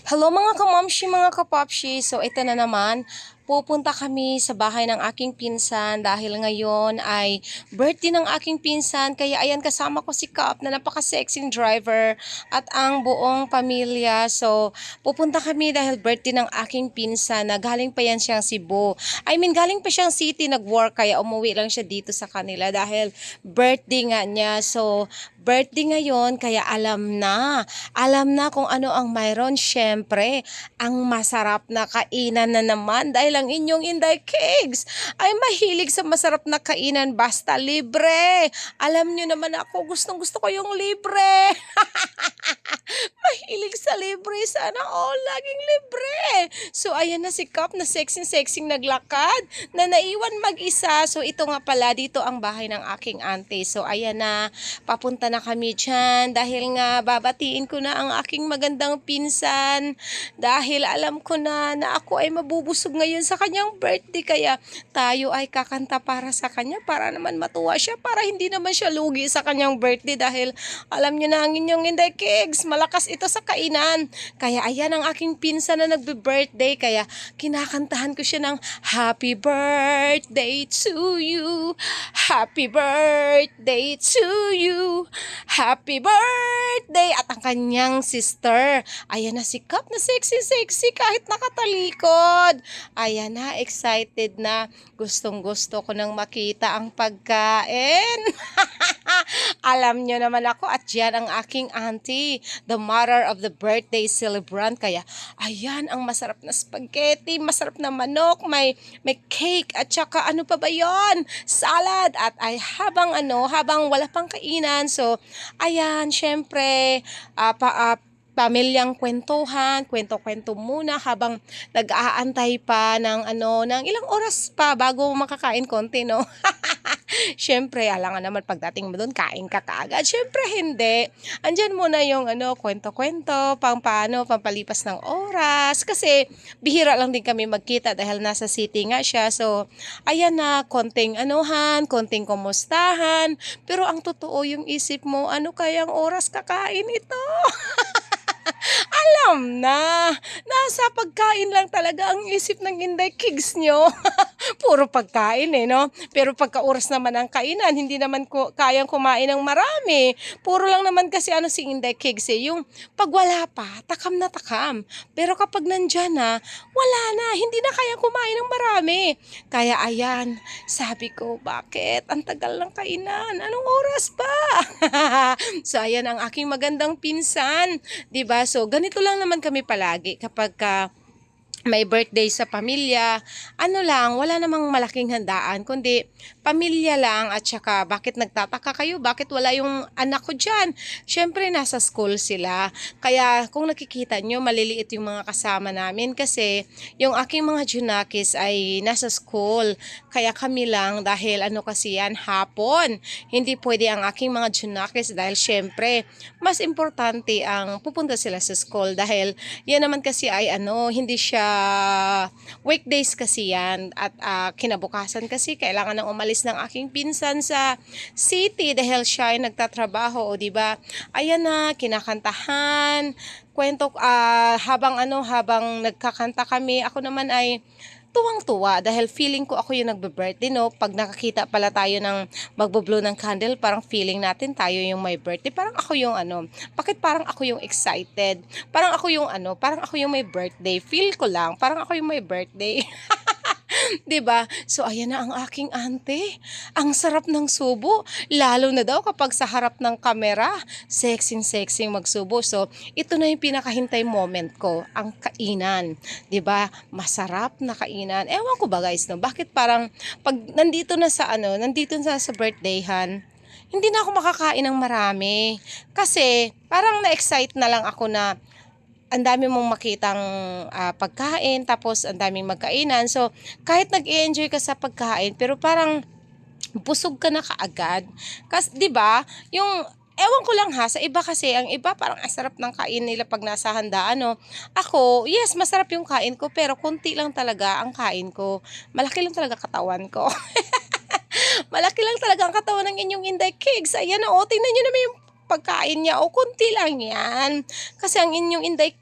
Hello mga kamamshi, mga kapapshi. So ito na naman, pupunta kami sa bahay ng aking pinsan dahil ngayon ay birthday ng aking pinsan. Kaya ayan, kasama ko si Kap na napaka-sexy driver at ang buong pamilya. So pupunta kami dahil birthday ng aking pinsan na galing pa yan siyang Cebu. Galing pa siyang city nag-work kaya umuwi lang siya dito sa kanila dahil birthday nga niya. So birthday ngayon kaya alam na kung ano ang mayroon. Syempre, ang masarap na kainan na naman dahil ang inyong Inday Cakes ay mahilig sa masarap na kainan basta libre. Alam nyo naman ako, gustong gusto ko yung libre. Mahilig sa libre. Sana all laging libre. So, ayan na si Kap na sexy naglakad na naiwan mag-isa. So, ito nga pala, dito ang bahay ng aking auntie. So, ayan na, papunta na kami dyan dahil nga babatiin ko na ang aking magandang pinsan dahil alam ko na ako ay mabubusog ngayon sa kanyang birthday. Kaya tayo ay kakanta para sa kanya para naman matuwa siya, para hindi naman siya lugi sa kanyang birthday dahil alam nyo na ang inyong Inday Cakes, malakas ito sa kainan. Kaya ayan ang aking pinsan na nagbe-birthday. Kaya kinakantahan ko siya ng Happy birthday to you. Happy birthday to you. Happy birthday. At ang kanyang sister. Ayan na si Kap na sexy kahit nakatalikod. Ayan na, excited na. Gustong gusto ko nang makita ang pagkain. Alam nyo naman ako at yan ang aking auntie, the mother of the birthday celebrant. Kaya ayan ang masarap na spaghetti, masarap na manok, may cake at saka ano pa ba yon? Salad. At ay habang wala pang kainan. So ayan, syempre pamilyang kwentuhan, kwento-kwento muna habang nag-aantay pa ng ilang oras pa bago makakain konti, no? Syempre, alangan naman pagdating mo doon, kain ka kaagad. Syempre, hindi. Andyan muna yung kwento-kwento, pampalipas ng oras. Kasi, bihira lang din kami magkita dahil nasa city nga siya. So, ayan na, konting konting kumustahan. Pero ang totoo yung isip mo, ano kayang oras kakain ito? Alam na, nasa pagkain lang talaga ang isip ng Inday Cakes nyo. Puro pagkain no? Pero pagka oras naman ang kainan, hindi naman kayang kumain ng marami. Puro lang naman kasi si Inday Cakes yung pag wala pa, takam na takam. Pero kapag nandyan na, wala na, hindi na kayang kumain ng marami. Kaya ayan, sabi ko, bakit? Ang tagal ng kainan, anong oras pa? So ayan ang aking magandang pinsan, 'di ba? So ganito lang naman kami palagi kapag may birthday sa pamilya, wala namang malaking handaan, kundi pamilya lang at saka bakit nagtataka kayo, bakit wala yung anak ko dyan? Syempre nasa school sila, kaya kung nakikita nyo, maliliit yung mga kasama namin kasi yung aking mga junakis ay nasa school, kaya kami lang dahil kasi yan, hapon, hindi pwede ang aking mga junakis dahil syempre, mas importante ang pupunta sila sa school dahil yan naman kasi ay hindi siya weekdays kasi yan at kinabukasan kasi kailangan nang umalis ng aking pinsan sa city dahil siya ay nagtatrabaho, o di ba? Ayan na, kinakantahan, kwento habang nagkakanta kami, ako naman ay tuwang-tuwa dahil feeling ko ako yung nagbe-birthday, no? Pag nakakita pala tayo ng magbo-blow ng candle, parang feeling natin tayo yung may birthday. Parang ako yung bakit parang ako yung excited? Parang ako yung may birthday. Feel ko lang, parang ako yung may birthday. 'Di ba? So ayan na ang aking auntie. Ang sarap ng subo, lalo na daw kapag sa harap ng kamera, sexy magsubo. So ito na yung pinakahintay moment ko, ang kainan. 'Di ba? Masarap na kainan. Ewan ko ba guys, no? Bakit parang pag nandito na sa birthdayhan, hindi na ako makakain ng marami. Kasi parang na-excite na lang ako na ang dami mong makitang pagkain, tapos ang daming magkainan. So, kahit nag-enjoy ka sa pagkain, pero parang busog ka na kaagad. Kasi, di ba, yung, ewan ko lang sa iba kasi, ang iba parang ang sarap ng kain nila pag nasa handaan, no? Ako, yes, masarap yung kain ko, pero konti lang talaga ang kain ko. Malaki lang talaga katawan ko. Malaki lang talaga ang katawan ng inyong Inday Cakes. Ayan tingnan nyo naman yung pagkain niya, konti lang yan. Kasi ang inyong Inday